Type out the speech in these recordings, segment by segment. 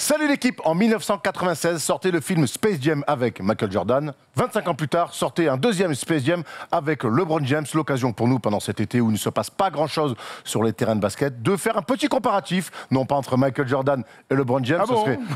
Salut l'équipe, en 1996 sortait le film Space Jam avec Michael Jordan. 25 ans plus tard sortait un deuxième Space Jam avec LeBron James. L'occasion pour nous pendant cet été où il ne se passe pas grand chose sur les terrains de basket de faire un petit comparatif, non pas entre Michael Jordan et LeBron James,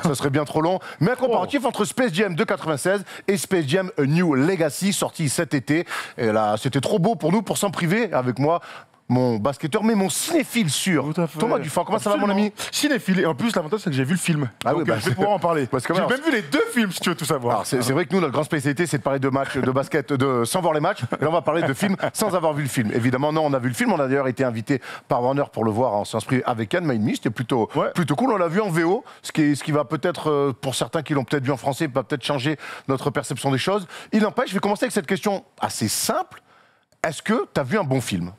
ça serait bien trop long, mais un comparatif entre Space Jam de 96 et Space Jam A New Legacy sorti cet été. Et là c'était trop beau pour nous pour s'en priver avec moi. Mon basketteur, mais mon cinéphile sûr. Thomas Dufort, comment ça va mon ami? Cinéphile, et en plus l'avantage c'est que j'ai vu le film. Ah donc oui, bah, je vais pouvoir en parler. J'ai même vu les deux films si tu veux tout savoir. C'est vrai que nous, notre grande spécialité, c'est de parler de matchs, de basket, sans voir les matchs. Et là, on va parler de films sans avoir vu le film. Évidemment, non, on a vu le film. On a d'ailleurs été invité par Warner pour le voir en séance privée avec Anne Maïdmi. C'était plutôt cool. On l'a vu en VO, ce qui va peut-être, pour certains qui l'ont peut-être vu en français, va peut-être changer notre perception des choses. Il n'empêche, je vais commencer avec cette question assez simple. Est-ce que tu as vu un bon film?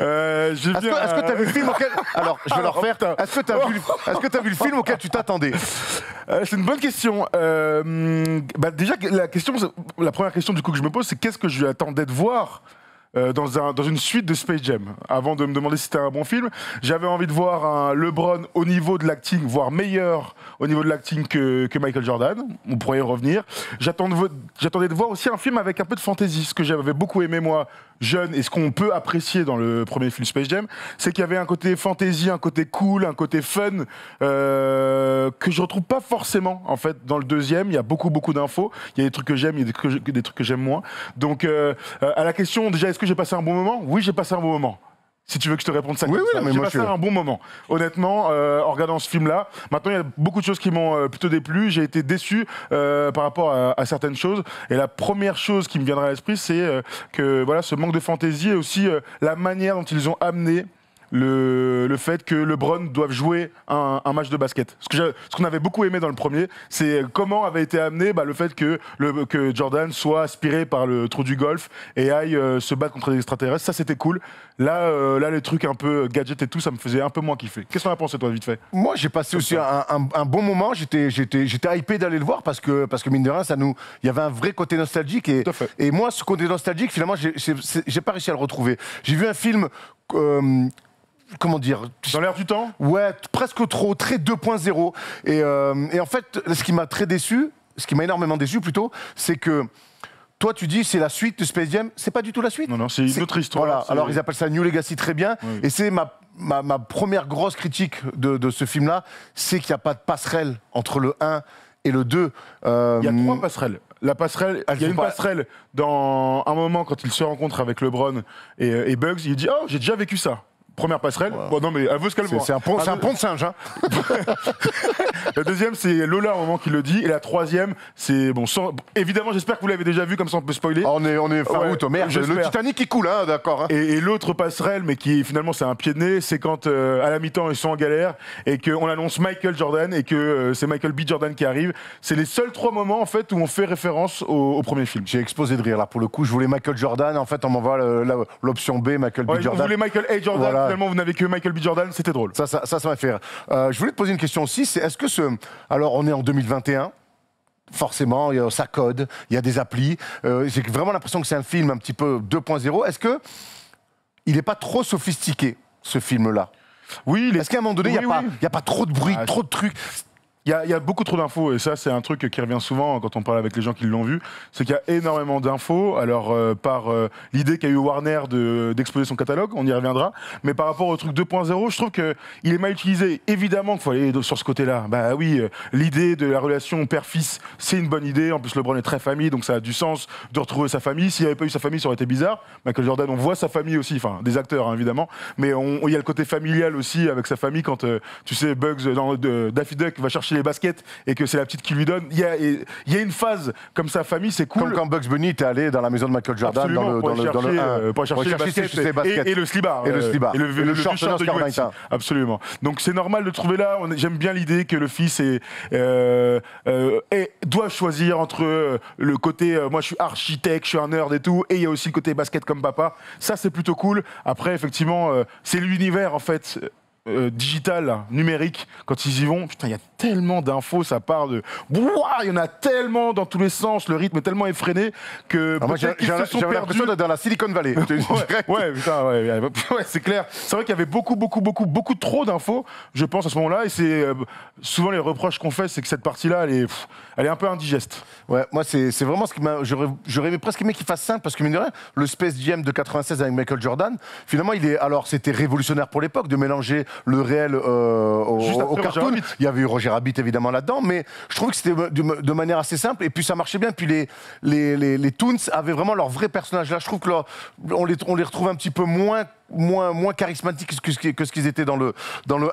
Est-ce que tu as vu le film auquel... Alors, je vais le refaire. Est-ce que tu as vu le film auquel tu t'attendais? C'est une bonne question. Déjà, la première question du coup que je me pose, c'est qu'est-ce que je attendais de voir dans une suite de Space Jam. Avant de me demander si c'était un bon film, j'avais envie de voir un LeBron au niveau de l'acting, voire meilleur au niveau de l'acting que Michael Jordan. On pourrait y revenir. J'attendais de voir aussi un film avec un peu de fantasy. Ce que j'avais beaucoup aimé moi, jeune, et ce qu'on peut apprécier dans le premier film Space Jam, c'est qu'il y avait un côté fantasy, un côté cool, un côté fun, que je retrouve pas forcément en fait dans le deuxième. Il y a beaucoup d'infos. Il y a des trucs que j'aime, il y a des trucs que j'aime moins. Donc à la question déjà, est-ce que j'ai passé un bon moment? Oui, j'ai passé un bon moment. Si tu veux que je te réponde ça, j'ai passé un bon moment. Honnêtement, en regardant ce film-là, maintenant il y a beaucoup de choses qui m'ont plutôt déplu. J'ai été déçu par rapport à certaines choses. Et la première chose qui me viendra à l'esprit, c'est que voilà, ce manque de fantaisie et aussi la manière dont ils ont amené le fait que LeBron doive jouer un match de basket. Ce qu'on avait beaucoup aimé dans le premier, c'est comment avait été amené le fait que Jordan soit aspiré par le trou du golf et aille se battre contre les extraterrestres. Ça, c'était cool. Là, les trucs un peu gadgets et tout, ça me faisait un peu moins kiffer. Qu'est-ce que t'en as pensé, toi, vite fait? Moi, j'ai passé aussi un bon moment. J'étais hypé d'aller le voir parce que mine de rien, il y avait un vrai côté nostalgique. Et moi, ce côté nostalgique, finalement, j'ai pas réussi à le retrouver. J'ai vu un film... comment dire? Dans l'air du temps? Ouais, presque trop, très 2.0. Et en fait, ce qui m'a énormément déçu plutôt, c'est que toi, tu dis c'est la suite de Space Jam. C'est pas du tout la suite. Non, c'est une autre histoire. Voilà. Alors, ils appellent ça New Legacy, très bien. Oui. Et c'est ma première grosse critique de ce film-là, c'est qu'il n'y a pas de passerelle entre le 1 et le 2. Il y a 3 passerelles. La passerelle, il y a une passerelle dans un moment quand il se rencontre avec LeBron et Bugs, il dit « Oh, j'ai déjà vécu ça ». Première passerelle. Wow. Bon, non, mais elle veut ce qu'elle voit. C'est un pont de singe. Hein. La deuxième, c'est Lola au moment qu'il le dit. Et la troisième, c'est... Bon, évidemment, j'espère que vous l'avez déjà vu, comme ça on peut spoiler. On est fin août, merde. Le Titanic qui coule, hein, d'accord. Hein. Et l'autre passerelle, mais qui finalement c'est un pied de nez, c'est quand à la mi-temps ils sont en galère et qu'on annonce Michael Jordan et que c'est Michael B. Jordan qui arrive. C'est les seuls 3 moments en fait où on fait référence au premier film. J'ai explosé de rire là. Pour le coup, je voulais Michael Jordan. En fait, on m'envoie l'option B, Michael B. Jordan. Vous voulez Michael A. Jordan. Voilà. Finalement, vous n'avez que Michael B. Jordan, c'était drôle. Ça m'a fait rire. Je voulais te poser une question aussi, c'est est-ce que alors on est en 2021, forcément, ça code, il y a des applis, j'ai vraiment l'impression que c'est un film un petit peu 2.0, est-ce que il n'est pas trop sophistiqué, ce film-là? Oui. Est-ce qu'à un moment donné, il n'y a pas trop de bruit, trop de trucs? Il y a beaucoup trop d'infos et ça c'est un truc qui revient souvent quand on parle avec les gens qui l'ont vu, c'est qu'il y a énormément d'infos. Alors par l'idée qu'a eu Warner d'exposer son catalogue, on y reviendra, mais par rapport au truc 2.0, je trouve qu'il est mal utilisé. Évidemment qu'il faut aller sur ce côté-là. Bah oui, l'idée de la relation père-fils, c'est une bonne idée. En plus LeBron est très famille, donc ça a du sens de retrouver sa famille. S'il n'y avait pas eu sa famille, ça aurait été bizarre. Michael Jordan, on voit sa famille aussi, enfin des acteurs hein, évidemment, mais il y a le côté familial aussi avec sa famille quand tu sais Bugs dans Daffy Duck va chercher les baskets et que c'est la petite qui lui donne. Il y a une phase comme sa famille, c'est cool. Comme quand Bugs Bunny était allé dans la maison de Michael Jordan pour chercher les baskets et le slibard. Et le short de UNC. Absolument. Donc c'est normal de trouver là. J'aime bien l'idée que le fils doit choisir entre le côté moi je suis architecte, je suis un nerd et tout, et il y a aussi le côté basket comme papa. Ça c'est plutôt cool. Après effectivement c'est l'univers en fait. digital, là, numérique, quand ils y vont, putain, il y a tellement d'infos, ça part de... Bouah, il y en a tellement dans tous les sens, le rythme est tellement effréné que moi, j'ai l'impression d'être dans la Silicon Valley. Ouais, putain, ouais, c'est clair. C'est vrai qu'il y avait beaucoup trop d'infos, je pense, à ce moment-là, et c'est souvent les reproches qu'on fait, c'est que cette partie-là, elle est un peu indigeste. Ouais, moi, c'est vraiment ce qui m'a... J'aurais aimé presque aimé qu'il fasse simple, parce que mine de rien, le Space Jam de 96 avec Michael Jordan, finalement, alors, c'était révolutionnaire pour l'époque de mélanger le réel au cartoon. Il y avait eu Roger Rabbit évidemment là-dedans, mais je trouve que c'était de manière assez simple et puis ça marchait bien. Puis les Toons avaient vraiment leur vrai personnage là. Je trouve que on les retrouve un petit peu moins charismatiques que ce qu'ils étaient dans le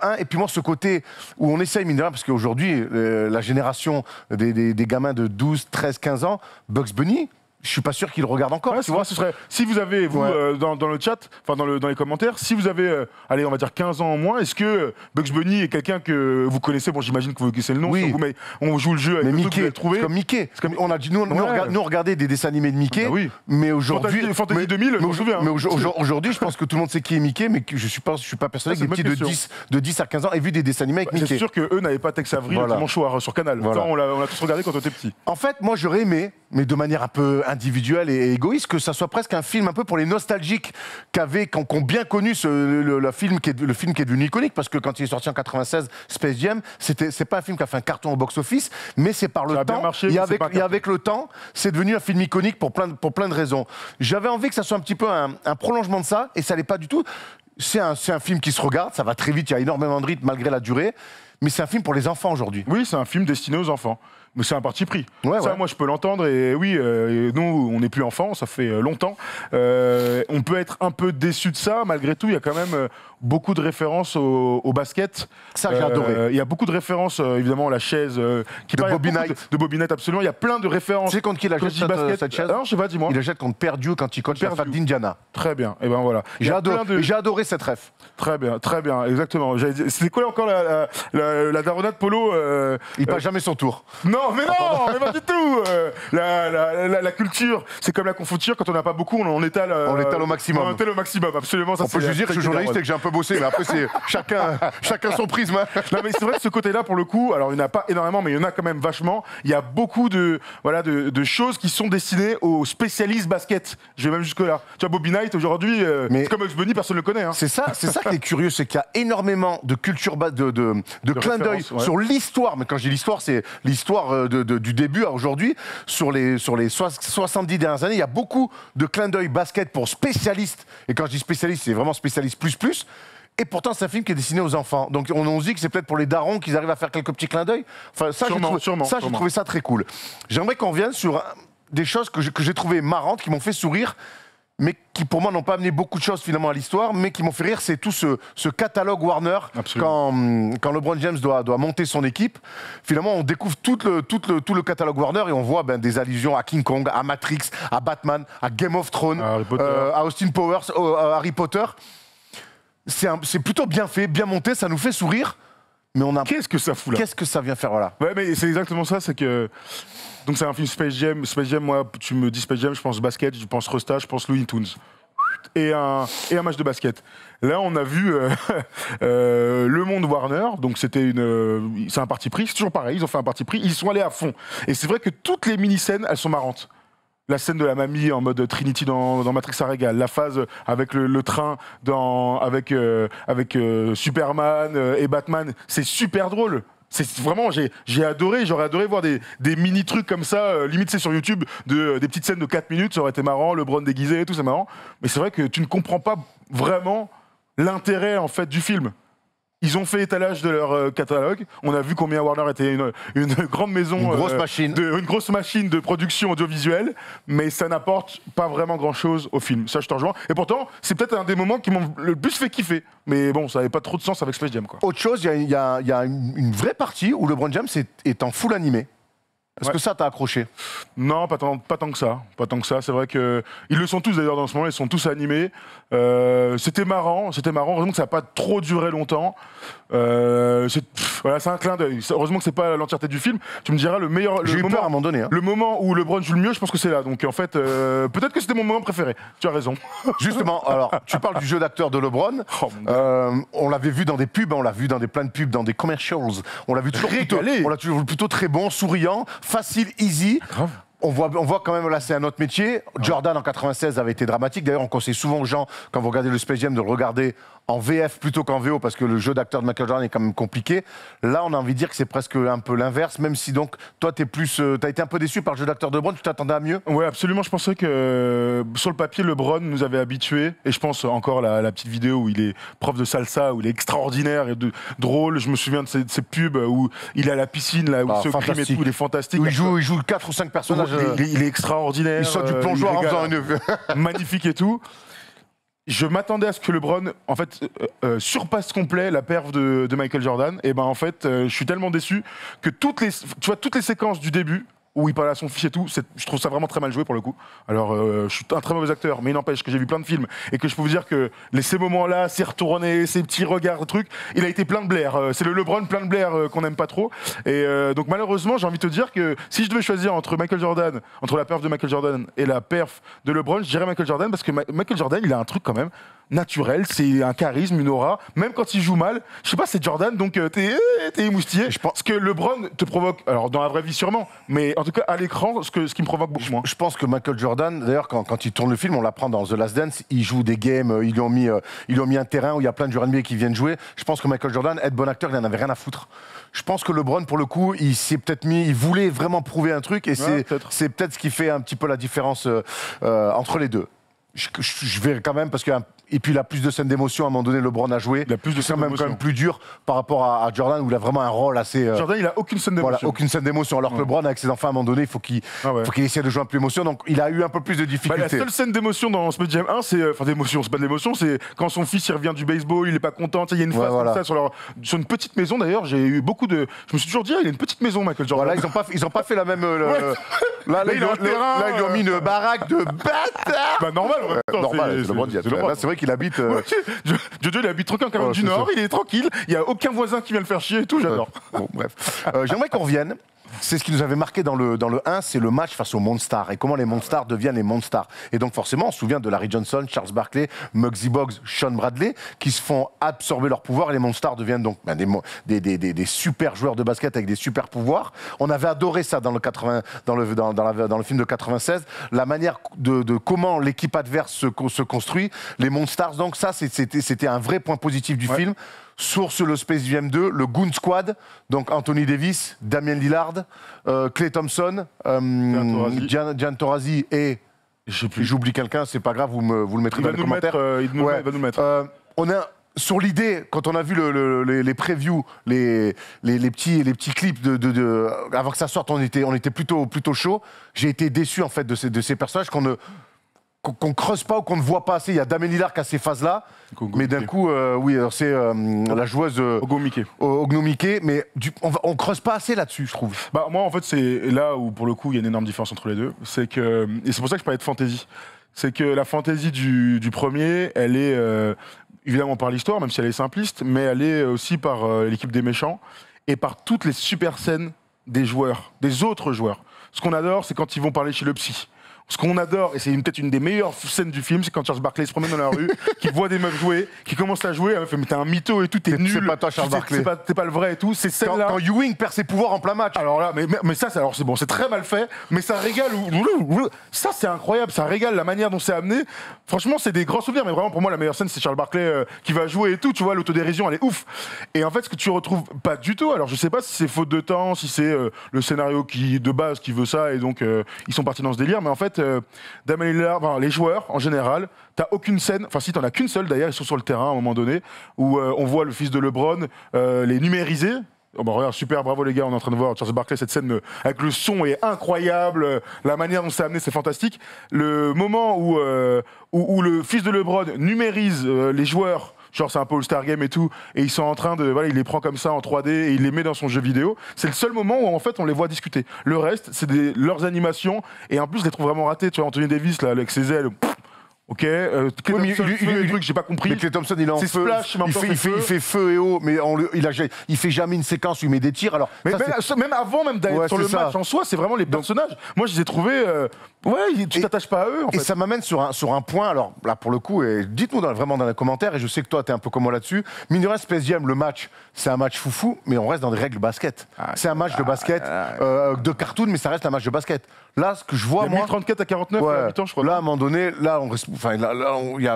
1. Et puis moi, ce côté où on essaye, mine de rien, parce qu'aujourd'hui, la génération des gamins de 12, 13, 15 ans, Bugs Bunny, je suis pas sûr qu'ils le regardent encore. Ouais, tu vois, ce serait, si vous avez, vous, dans le chat, enfin dans les commentaires, si vous avez, allez, on va dire 15 ans en moins, est-ce que Bugs Bunny est quelqu'un que vous connaissez? Bon, j'imagine que vous connaissez le nom, oui. Mais on joue le jeu avec mais le truc, vous allez le trouver. C'est comme Mickey. On a dit, nous, on regardait des dessins animés de Mickey, oui. Mais aujourd'hui... Fantasy 2000, je me souviens. Mais aujourd'hui, je pense que tout le monde sait qui est Mickey, mais que je suis pas persuadé que des petits de 10 à 15 ans aient vu des dessins animés avec Mickey. C'est sûr qu'eux n'avaient pas Tex Avery, le Manchoir sur Canal. Voilà. On l'a tous regardé quand on était petit. En fait, moi, j'aurais aimé, mais de manière un peu individuelle et égoïste, que ça soit presque un film un peu pour les nostalgiques qui ont bien connu le film qui est devenu iconique, parce que quand il est sorti en 96, Space Jam, c'est pas un film qui a fait un carton au box-office, mais c'est par le temps, et avec le temps, c'est devenu un film iconique pour plein de raisons. J'avais envie que ça soit un petit peu un prolongement de ça, et ça l'est pas du tout. C'est un film qui se regarde, ça va très vite, il y a énormément de rythme malgré la durée, mais c'est un film pour les enfants aujourd'hui. Oui, c'est un film destiné aux enfants. Mais c'est un parti pris. Ouais, moi, je peux l'entendre. Et oui, nous, on n'est plus enfants, ça fait longtemps. On peut être un peu déçu de ça. Malgré tout, il y a quand même beaucoup de références au basket. Ça, j'ai adoré. Il y a beaucoup de références, évidemment, la chaise qui de Bobby Knight. De Bobby Knight, absolument. Il y a plein de références. Tu sais contre qui il achète cette chaise? Alors, je sais pas, dis-moi. Il achète contre Perdue quand il coach la fac d'Indiana. Très bien. Et ben voilà. J'ai adoré cette ref. Très bien, exactement. C'était quoi encore la daronade Polo Il passe jamais son tour. Non, mais pas du tout. La culture, c'est comme la confiture. Quand on n'a pas beaucoup, on étale. On l'étale au maximum. On étale au maximum, absolument. Ça, on peut juste dire que je suis journaliste et que j'ai un peu bossé, mais après c'est chacun son prisme. Non, mais c'est vrai que ce côté-là, pour le coup, alors il n'y en a pas énormément, mais il y en a quand même vachement. Il y a beaucoup de choses qui sont destinées aux spécialistes basket. Je vais même jusque là. Tu vois, Bobby Knight aujourd'hui, c'est comme Bugs Bunny, personne ne le connaît. Hein. C'est ça qui est curieux, c'est qu'il y a énormément de culture, de clin d'œil sur l'histoire. Mais quand je dis l'histoire, c'est l'histoire du début à aujourd'hui. Sur les 70 dernières années, il y a beaucoup de clins d'œil basket pour spécialistes. Et quand je dis spécialiste, c'est vraiment spécialiste plus. Et pourtant, c'est un film qui est destiné aux enfants. Donc on se dit que c'est peut-être pour les darons qu'ils arrivent à faire quelques petits clins d'œil. Enfin, j'ai trouvé ça très cool. J'aimerais qu'on revienne sur des choses que j'ai trouvées marrantes, qui m'ont fait sourire, mais qui pour moi n'ont pas amené beaucoup de choses finalement à l'histoire, mais qui m'ont fait rire. C'est tout ce catalogue Warner. Quand LeBron James doit monter son équipe. Finalement, on découvre tout le catalogue Warner et on voit des allusions à King Kong, à Matrix, à Batman, à Game of Thrones, à Austin Powers, à Harry Potter. C'est plutôt bien fait, bien monté, ça nous fait sourire. Mais qu'est-ce que ça fout là? Qu'est-ce que ça vient faire, voilà. Ouais, mais c'est exactement ça, c'est que... Donc c'est un film Space Jam. Space Jam, moi, tu me dis Space Jam, je pense basket, je pense Resta, je pense Looney Tunes. Et un match de basket. Là, on a vu le monde Warner, donc c'est un parti pris, c'est toujours pareil, ils ont fait un parti pris, ils sont allés à fond. Et c'est vrai que toutes les mini-scènes, elles sont marrantes. La scène de la mamie en mode Trinity dans Matrix à régal, la phase avec le train avec Superman et Batman, c'est super drôle. C'est vraiment, j'ai adoré, j'aurais adoré voir des mini trucs comme ça, limite c'est sur YouTube, des petites scènes de 4 minutes, ça aurait été marrant, LeBron déguisé et tout, c'est marrant. Mais c'est vrai que tu ne comprends pas vraiment l'intérêt en fait du film. Ils ont fait étalage de leur catalogue. On a vu combien Warner était une grande maison, une grosse machine de production audiovisuelle, mais ça n'apporte pas vraiment grand-chose au film. Ça, je te rejoins. Et pourtant, c'est peut-être un des moments qui m'ont le plus fait kiffer. Mais bon, ça n'avait pas trop de sens avec Space Jam, quoi. Autre chose, il y a une vraie partie où LeBron James est en full animé. Est-ce que ça t'a accroché? Non, pas tant que ça. Pas tant que ça. C'est vrai que ils le sont tous d'ailleurs dans ce moment. Ils sont tous animés. C'était marrant. Heureusement que ça n'a pas trop duré longtemps. Voilà, c'est un clin d'œil. Heureusement que c'est pas l'entièreté du film. Tu me diras J'ai eu peur à un moment donné. Hein. Le moment où LeBron joue le mieux, je pense que c'est là. Donc en fait, peut-être que c'était mon moment préféré. Tu as raison. Justement, alors tu parles du jeu d'acteur de LeBron. On l'avait vu dans des pubs, on l'a vu dans plein de pubs, dans des commercials. On l'a vu toujours plutôt très bon, souriant, facile, easy. Grave. On voit quand même, là, c'est un autre métier. Jordan, en 96, avait été dramatique. D'ailleurs, on conseille souvent aux gens, quand vous regardez le Space Jam, de le regarder en VF plutôt qu'en VO, parce que le jeu d'acteur de Michael Jordan est quand même compliqué. Là, on a envie de dire que c'est presque un peu l'inverse, même si donc, toi, t'as été un peu déçu par le jeu d'acteur de LeBron, tu t'attendais à mieux? Ouais, absolument. Je pensais que sur le papier, LeBron nous avait habitués. Et je pense encore la petite vidéo où il est prof de salsa, où il est extraordinaire et drôle. Je me souviens de ces pubs où il est à la piscine, là, où il se crime et tout. Il est fantastique. Où il joue 4 ou 5 personnages. Il est extraordinaire. Il sort du plongeoir en faisant une... magnifique et tout. Je m'attendais à ce que LeBron, en fait, surpasse complet la perf de Michael Jordan. Et ben en fait, je suis tellement déçu que toutes les séquences du début où il parle à son fils et tout, je trouve ça vraiment très mal joué pour le coup. Alors, je suis un très mauvais acteur, mais il n'empêche que j'ai vu plein de films et que je peux vous dire que ces moments-là, ces retournés, ces petits regards, trucs, il a été plein de blaire. C'est le LeBron plein de blaire qu'on n'aime pas trop. Et donc malheureusement, j'ai envie de te dire que si je devais choisir entre la perf de Michael Jordan et la perf de LeBron, je dirais Michael Jordan parce que Michael Jordan, il a un truc quand même naturel, c'est un charisme, une aura. Même quand il joue mal, je sais pas, c'est Jordan, donc t'es émoustillé. Je pense que LeBron te provoque, alors dans la vraie vie sûrement, mais en tout cas à l'écran, ce qui me provoque beaucoup moins. Je pense que Michael Jordan, d'ailleurs, quand il tourne le film, on l'apprend dans The Last Dance, il joue des games, ils lui ont mis un terrain où il y a plein de joueurs NBA qui viennent jouer. Je pense que Michael Jordan, être bon acteur, il n'en avait rien à foutre. Je pense que LeBron, pour le coup, il s'est peut-être il voulait vraiment prouver un truc, et c'est peut-être ce qui fait un petit peu la différence entre les deux. Je vais quand même, parce que et puis il a plus de scènes d'émotion à un moment donné, LeBron a joué. Il a plus de scènes d'émotion. C'est quand même plus dur par rapport à Jordan, où il a vraiment un rôle assez... Jordan, il a aucune scène d'émotion. Voilà, aucune scène d'émotion. Alors que LeBron, avec ses enfants, à un moment donné, il faut qu'il essaie de jouer un peu d'émotion. Donc il a eu un peu plus de difficultés. La seule scène d'émotion dans Space Jam 1, c'est... Enfin d'émotion, c'est pas de l'émotion, c'est quand son fils il revient du baseball, il est pas content. Il y a une phrase comme ça sur une petite maison. D'ailleurs, j'ai eu beaucoup de... Je me suis toujours dit, il a une petite maison, Michael Jordan. Voilà, ils ont pas fait la même... Là, ils lui ont mis une baraque de bâtard. Bah normal, normal, c'est LeBron James. Là, c'est vrai qu'il habite... Jojo, il habite tranquille en Caroline du Nord, il est tranquille, il n'y a aucun voisin qui vient le faire chier et tout, j'adore. Bon, bref. J'aimerais qu'on revienne. C'est ce qui nous avait marqué dans le 1, c'est le match face aux Monstars et comment les Monstars deviennent les Monstars. Et donc forcément, on se souvient de Larry Johnson, Charles Barkley, Muggsy Bogues, Sean Bradley, qui se font absorber leur pouvoir et les Monstars deviennent donc des super joueurs de basket avec des super pouvoirs. On avait adoré ça dans le film de 96, la manière de comment l'équipe adverse se construit. Les Monstars, donc ça, c'était un vrai point positif du film. Source le Space Jam 2, le Goon Squad, donc Anthony Davis, Damian Lillard, Klay Thompson, Diane Taurasi et j'oublie quelqu'un, c'est pas grave, vous le mettrez dans les commentaires. Il va nous le mettre. On a sur l'idée, quand on a vu les previews, les petits clips avant que ça sorte, on était plutôt chaud. J'ai été déçu en fait de ces personnages qu'on creuse pas ou qu'on ne voit pas assez. Il y a Damian Lillard qui a ces phases-là, mais d'un coup, c'est la joueuse Ognomike, mais on creuse pas assez là-dessus, je trouve. Bah moi, en fait, c'est là où pour le coup, il y a une énorme différence entre les deux. Et c'est pour ça que je parlais de fantasy. C'est que la fantasy du premier, elle est évidemment par l'histoire, même si elle est simpliste, mais elle est aussi par l'équipe des méchants et par toutes les super scènes des autres joueurs. Ce qu'on adore, c'est quand ils vont parler chez le psy. Ce qu'on adore, et c'est peut-être une des meilleures scènes du film, c'est quand Charles Barkley se promène dans la rue, qu'il voit des meufs jouer, qui commence à jouer, elle fait mais t'es un mytho et tout, t'es nul. C'est pas toi Charles Barkley. T'es pas le vrai et tout. Ces scènes-là. Quand Ewing perd ses pouvoirs en plein match. Alors là, mais ça, c'est bon, c'est très mal fait, mais ça régale. Ça, c'est incroyable, ça régale la manière dont c'est amené. Franchement, c'est des grands souvenirs, mais vraiment pour moi, la meilleure scène, c'est Charles Barkley qui va jouer et tout. Tu vois, l'autodérision, elle est ouf. Et en fait, ce que tu retrouves pas du tout. Alors, je sais pas si c'est faute de temps, si c'est le scénario de base qui veut ça, et donc ils sont partis dans ce délire. Mais en fait, les joueurs en général, t'as aucune scène, enfin si t'en as qu'une seule d'ailleurs, ils sont sur le terrain à un moment donné, où on voit le fils de LeBron les numériser. Oh bah regarde, super, bravo les gars, on est en train de voir Charles Barkley, cette scène avec le son est incroyable, la manière dont c'est amené, c'est fantastique. Le moment où le fils de LeBron numérise les joueurs genre c'est un peu All-Star Game et tout, et ils sont en train de, voilà, il les prend comme ça en 3D et il les met dans son jeu vidéo. C'est le seul moment où en fait on les voit discuter. Le reste, c'est leurs animations, et en plus je les trouve vraiment ratés. Tu vois, Anthony Davis là, avec ses ailes. Ok, Clay Thompson fait des trucs, j'ai pas compris. Mais Clay Thompson, il est en feu. Splash, mais en même temps, il fait feu et eau, mais il fait jamais une séquence où il met des tirs. Alors, mais ça, même avant même d'aller sur le match en soi, c'est vraiment les personnages. Moi, je les ai trouvés. Ouais, tu t'attaches pas à eux. En fait. Et ça m'amène sur un point. Alors là, pour le coup, et dites-nous vraiment dans les commentaires. Et je sais que toi, t'es un peu comme moi là-dessus. Mine de rien, Space Jam, le match, c'est un match foufou, mais on reste dans des règles basket. C'est un match de basket, de cartoon, mais ça reste un match de basket. Là, ce que je vois, moi, 34 à 49, à 8 ans, je crois. Là, à un moment donné,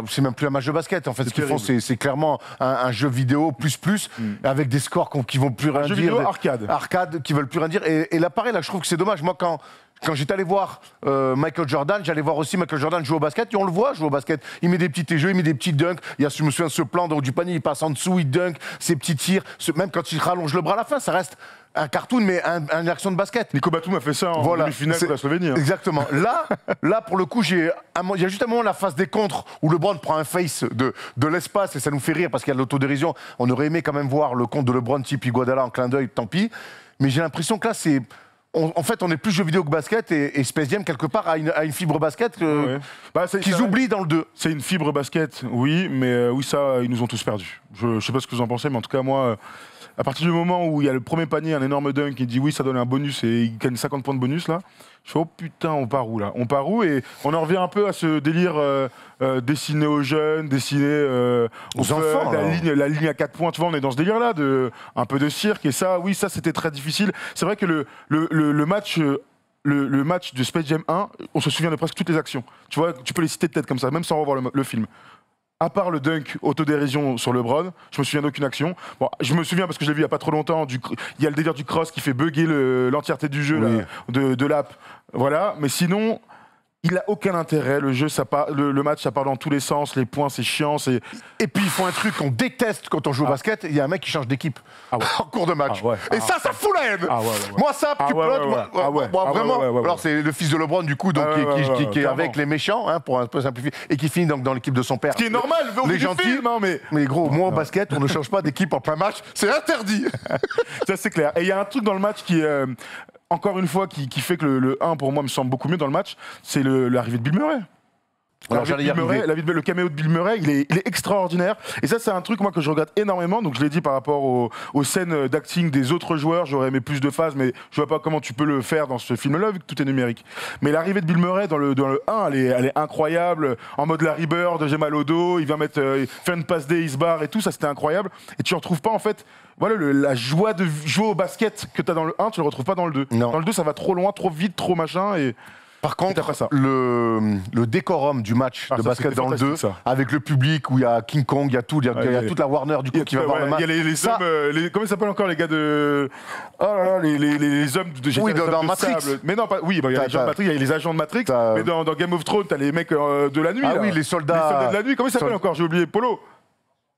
c'est même plus un match de basket. En fait, ce qu'ils font, c'est clairement un jeu vidéo plus, avec des scores qui vont plus rien dire. Un jeu vidéo arcade. Arcade, qui veulent plus rien dire. Et là, pareil, là, je trouve que c'est dommage. Moi, quand j'étais allé voir Michael Jordan, j'allais voir aussi Michael Jordan jouer au basket, et on le voit jouer au basket. Il met des petits jeux, il met des petits dunks. Je me souviens de ce plan du panier, il passe en dessous, il dunk, ses petits tirs. Même quand il rallonge le bras à la fin, ça reste un cartoon, mais une action de basket. Nico Batum a fait ça en demi-finale contre la Slovénie. Hein. Exactement. Là, pour le coup, il y a juste un moment, la phase des contres, où LeBron prend un face de l'espace, et ça nous fait rire, parce qu'il y a de l'autodérision. On aurait aimé quand même voir le compte de LeBron, type Iguodala en clin d'œil, tant pis. Mais j'ai l'impression que là, en fait, on est plus jeu vidéo que basket, et Space Jam, quelque part, a une fibre basket qu'ils oublient dans le 2. C'est une fibre basket, oui, mais oui, ça, ils nous ont tous perdus. Je sais pas ce que vous en pensez, mais en tout cas, moi, à partir du moment où il y a le premier panier, un énorme dunk, qui dit oui, ça donne un bonus, et il gagne 50 points de bonus, là, je fais oh putain, on part où là? On part où? Et on en revient un peu à ce délire dessiné aux jeunes, dessiné aux enfants. La ligne à 4 points, tu vois, on est dans ce délire-là, un peu de cirque, et ça, oui, ça, c'était très difficile. C'est vrai que le match. Le match de Space Jam 1, on se souvient de presque toutes les actions. Tu vois, tu peux les citer de tête comme ça, même sans revoir le film. À part le dunk autodérision sur LeBron, je me souviens d'aucune action. Bon, je me souviens parce que je l'ai vu il n'y a pas trop longtemps. Il y a le délire du cross qui fait bugger l'entièreté du jeu là, de l'app. Voilà, mais sinon. Il n'a aucun intérêt, le jeu, le match, ça part dans tous les sens, les points, c'est chiant. Et puis ils font un truc qu'on déteste quand on joue au basket, il y a un mec qui change d'équipe en cours de match. Et ça fout la haine. Moi, ça, vraiment. Alors c'est le fils de LeBron, du coup, donc, qui est avec les méchants, hein, pour un peu simplifier, et qui finit donc dans l'équipe de son père. Ce qui est normal, les gentils. Film, hein, mais gros, moi au basket, on ne change pas d'équipe en plein match, c'est interdit. Ça, c'est clair. Et il y a un truc dans le match qui est... Encore une fois, qui fait que le 1 pour moi me semble beaucoup mieux dans le match, c'est l'arrivée de Bill Murray. Le caméo de Bill Murray, il est extraordinaire. Et ça, c'est un truc moi que je regrette énormément. Donc je l'ai dit par rapport aux scènes d'acting des autres joueurs, j'aurais aimé plus de phases, mais je vois pas comment tu peux le faire dans ce film-là vu que tout est numérique. Mais l'arrivée de Bill Murray dans le 1, elle est incroyable. En mode Larry Bird, j'ai mal au dos, il va faire une passe D, il se barre et tout, ça c'était incroyable. Et tu retrouves pas en fait. Voilà, la joie de jouer au basket que tu as dans le 1, tu le retrouves pas dans le 2. Non. Dans le 2, ça va trop loin, trop vite, trop machin. Et... Par contre, le décorum du match de basket dans le 2, avec le public où il y a King Kong, il y a tout, il y a toute la Warner du coup qui va voir le match. Il y a les hommes, comment ils s'appellent encore les gars de. Oh là là, les hommes de. Oui, dans Matrix. Sable. Mais non, pas. Oui, il y a les agents de Matrix, il y a les agents de Matrix. Mais dans Game of Thrones, t'as les mecs de la nuit. Ah là. oui, les soldats de la nuit. Comment ils s'appellent encore? J'ai oublié. Polo.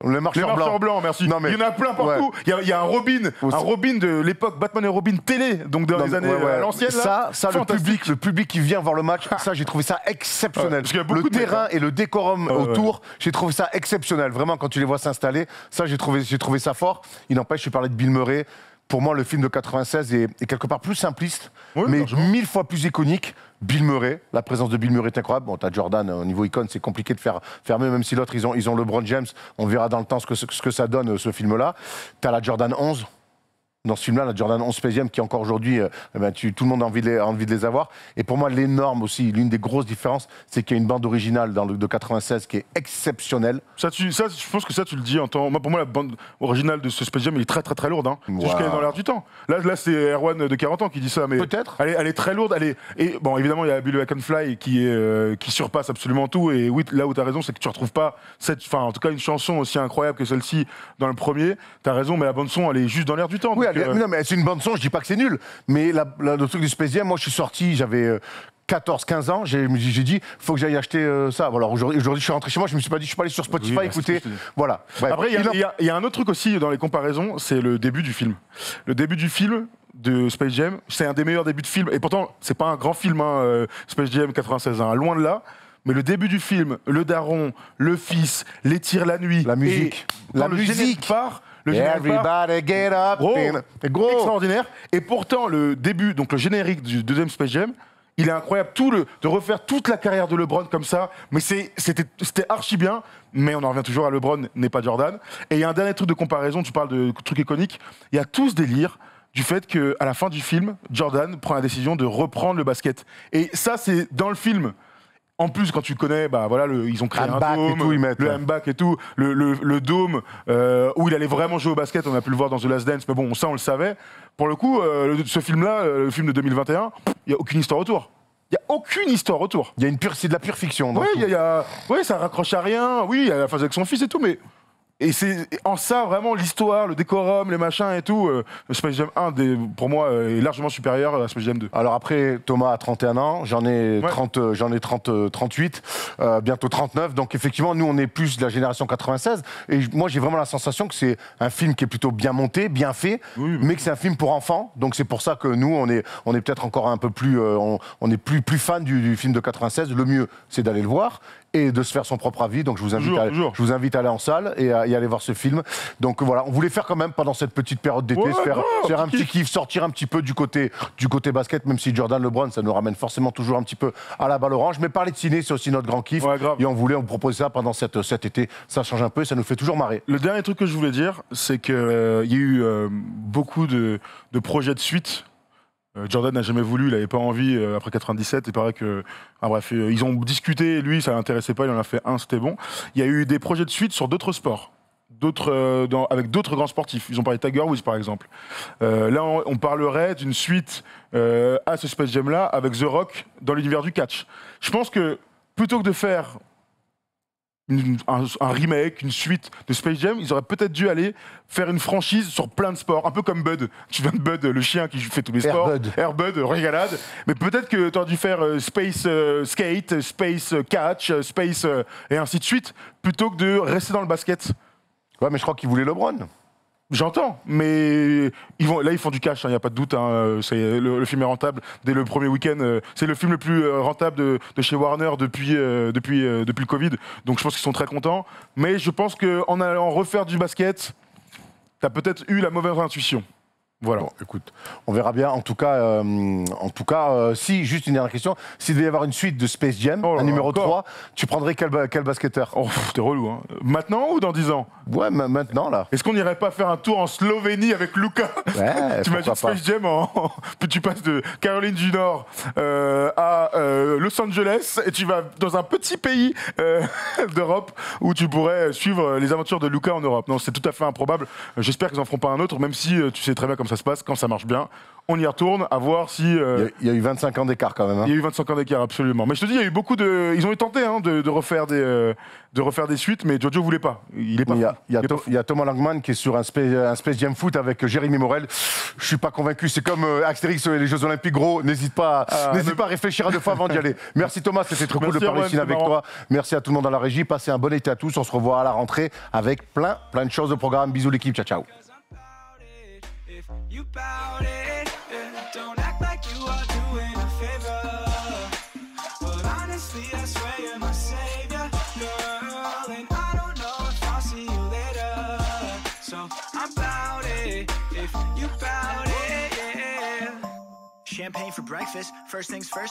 Les marcheurs blancs, merci. Non, mais... Il y en a plein partout. Il y a un Robin de l'époque Batman et Robin télé, donc dans les années à l'ancienne. Ça le public qui vient voir le match, ça j'ai trouvé ça exceptionnel. Le terrain et le décorum autour, j'ai trouvé ça exceptionnel. Vraiment, quand tu les vois s'installer, ça j'ai trouvé ça fort. Il n'empêche, je parlais de Bill Murray. Pour moi, le film de 96 est quelque part plus simpliste, mais 1000 fois plus iconique. Bill Murray, la présence de Bill Murray est incroyable. Bon, t'as Jordan, au niveau icône, c'est compliqué de faire mieux, même si l'autre, ils ont LeBron James. On verra dans le temps ce que ça donne, ce film-là. T'as la Jordan 11. Dans ce film-là, la Jordan 11 Space Jam, qui encore aujourd'hui, tout le monde a envie de les avoir. Et pour moi, l'énorme aussi, l'une des grosses différences, c'est qu'il y a une bande originale de 96 qui est exceptionnelle. Ça, je pense que ça, tu le dis en temps. Moi, pour moi, la bande originale de ce Space Jam, elle est très très très lourde. Hein. Wow. C'est juste qu'elle est dans l'air du temps. Là c'est Erwan de 40 ans qui dit ça. Mais peut-être. Elle est très lourde. Et bon, évidemment, il y a Bill Fly qui surpasse absolument tout. Et oui, là où tu as raison, c'est que tu retrouves pas en tout cas, une chanson aussi incroyable que celle-ci dans le premier. Tu as raison, mais la bande-son, elle est juste dans l'air du temps. Oui, non, mais c'est une bande son, je dis pas que c'est nul. Mais le truc du Space Jam, moi je suis sorti, j'avais 14-15 ans, j'ai dit, faut que j'aille acheter ça. Alors aujourd'hui, je suis rentré chez moi, je me suis pas dit, je suis pas allé sur Spotify écouter. Voilà. Bref. Après, il y a un autre truc aussi dans les comparaisons, c'est le début du film. Le début du film de Space Jam, c'est un des meilleurs débuts de film. Et pourtant, c'est pas un grand film, hein, Space Jam 96, hein, loin de là. Mais le début du film, le daron, le fils, les tirs la nuit, La musique. et La quand musique. le générique part, le générique part, Everybody get up. gros, extraordinaire. Et pourtant, le début, donc le générique du deuxième Space Jam, il est incroyable. De refaire toute la carrière de LeBron comme ça, mais c'était archi bien. Mais on en revient toujours à LeBron n'est pas Jordan. Et il y a un dernier truc de comparaison. Tu parles de trucs iconiques. Il y a tout ce délire du fait qu'à la fin du film, Jordan prend la décision de reprendre le basket. Et ça, c'est dans le film. En plus, quand tu connais, bah voilà, ils ont créé un Handbag dôme, et tout, ils mettent, le ouais. handbag et tout, le dôme où il allait vraiment jouer au basket. On a pu le voir dans The Last Dance, mais bon, ça on le savait. Pour le coup, ce film-là, le film de 2021, il n'y a aucune histoire autour. Il n'y a aucune histoire autour. Il y a c'est de la pure fiction. dans Ouais, tout. ouais, ça raccroche à rien. Oui, il y a la phase avec son fils et tout, mais. Et c'est en ça, vraiment, l'histoire, le décorum, les machins et tout. Space Jam 1, pour moi, est largement supérieur à Space Jam 2. Alors après, Thomas a 31 ans, j'en ai, Ouais. 38, bientôt 39. Donc effectivement, nous, on est plus de la génération 96. Et moi, j'ai vraiment la sensation que c'est un film qui est plutôt bien monté, bien fait, Oui. mais que c'est un film pour enfants. Donc c'est pour ça que nous, on est peut-être encore un peu plus, on est plus fan du film de 96. Le mieux, c'est d'aller le voir et de se faire son propre avis. Donc je vous invite à aller en salle et à aller voir ce film. Donc voilà, on voulait faire quand même pendant cette petite période d'été, Ouais, se faire grave, un petit kiff, sortir un petit peu du côté basket, même si Jordan, LeBron, ça nous ramène forcément toujours un petit peu à la balle orange. Mais parler de ciné, c'est aussi notre grand kiff. Ouais, grave. Et on propose ça pendant cet été. Ça change un peu et ça nous fait toujours marrer. Le dernier truc que je voulais dire, c'est qu'il y a eu beaucoup de projets de suite. Jordan n'a jamais voulu, il n'avait pas envie après 97. Il paraît que. Ah, bref, ils ont discuté, lui, ça l'intéressait pas, il en a fait un, c'était bon. Il y a eu des projets de suite sur d'autres sports. Avec d'autres grands sportifs. Ils ont parlé de Tiger Woods, par exemple. Là, on parlerait d'une suite à ce Space Jam-là avec The Rock dans l'univers du catch. Je pense que plutôt que de faire un remake, une suite de Space Jam, ils auraient peut-être dû aller faire une franchise sur plein de sports, un peu comme Bud. Tu viens de Bud, le chien qui fait tous les sports. Air Bud, régalade. Mais peut-être que tu aurais dû faire Space Skate, Space Catch, Space et ainsi de suite, plutôt que de rester dans le basket. Ouais, mais je crois qu'il voulait LeBron. J'entends, mais ils font du cash, il n'y a pas de doute. Le film est rentable dès le premier week-end. C'est le film le plus rentable de chez Warner depuis le Covid. Donc je pense qu'ils sont très contents. Mais je pense qu'en allant refaire du basket, tu as peut-être eu la mauvaise intuition. Voilà. Bon, écoute, on verra bien. En tout cas, si, juste une dernière question, s'il devait y avoir une suite de Space Jam, un numéro 3, tu prendrais quel basketteur? Oh, t'es relou, hein. Maintenant ou dans 10 ans? Ouais, maintenant, là. Est-ce qu'on n'irait pas faire un tour en Slovénie avec Luka? Ouais, tu imagines Space Jam puis tu passes de Caroline du Nord à Los Angeles et tu vas dans un petit pays d'Europe où tu pourrais suivre les aventures de Luka en Europe. Non, c'est tout à fait improbable. J'espère qu'ils en feront pas un autre, même si tu sais très bien comment ça se passe, quand ça marche bien. On y retourne à voir si... Il y a eu 25 ans d'écart quand même. Hein. Il y a eu 25 ans d'écart, absolument. Mais je te dis, il y a eu beaucoup de... Ils ont tenté de refaire des suites, mais Jojo voulait pas. Il est pas. Il y a Thomas Langman qui est sur un Space Jam Foot avec Jérémy Morel. Je suis pas convaincu. C'est comme Astérix et les Jeux Olympiques, gros. N'hésite pas à réfléchir à 2 fois avant d'y aller. Merci Thomas, c'était trop cool de parler ciné avec toi. Merci à tout le monde dans la régie. Passez un bon été à tous. On se revoit à la rentrée avec plein de choses au programme. Bisous l'équipe. Ciao, ciao. You bout it, yeah. Don't act like you are doing a favor. But honestly, I swear you're my savior, girl. And I don't know if I'll see you later. So I'm bout it, if you bout it, yeah. Champagne for breakfast, first things first.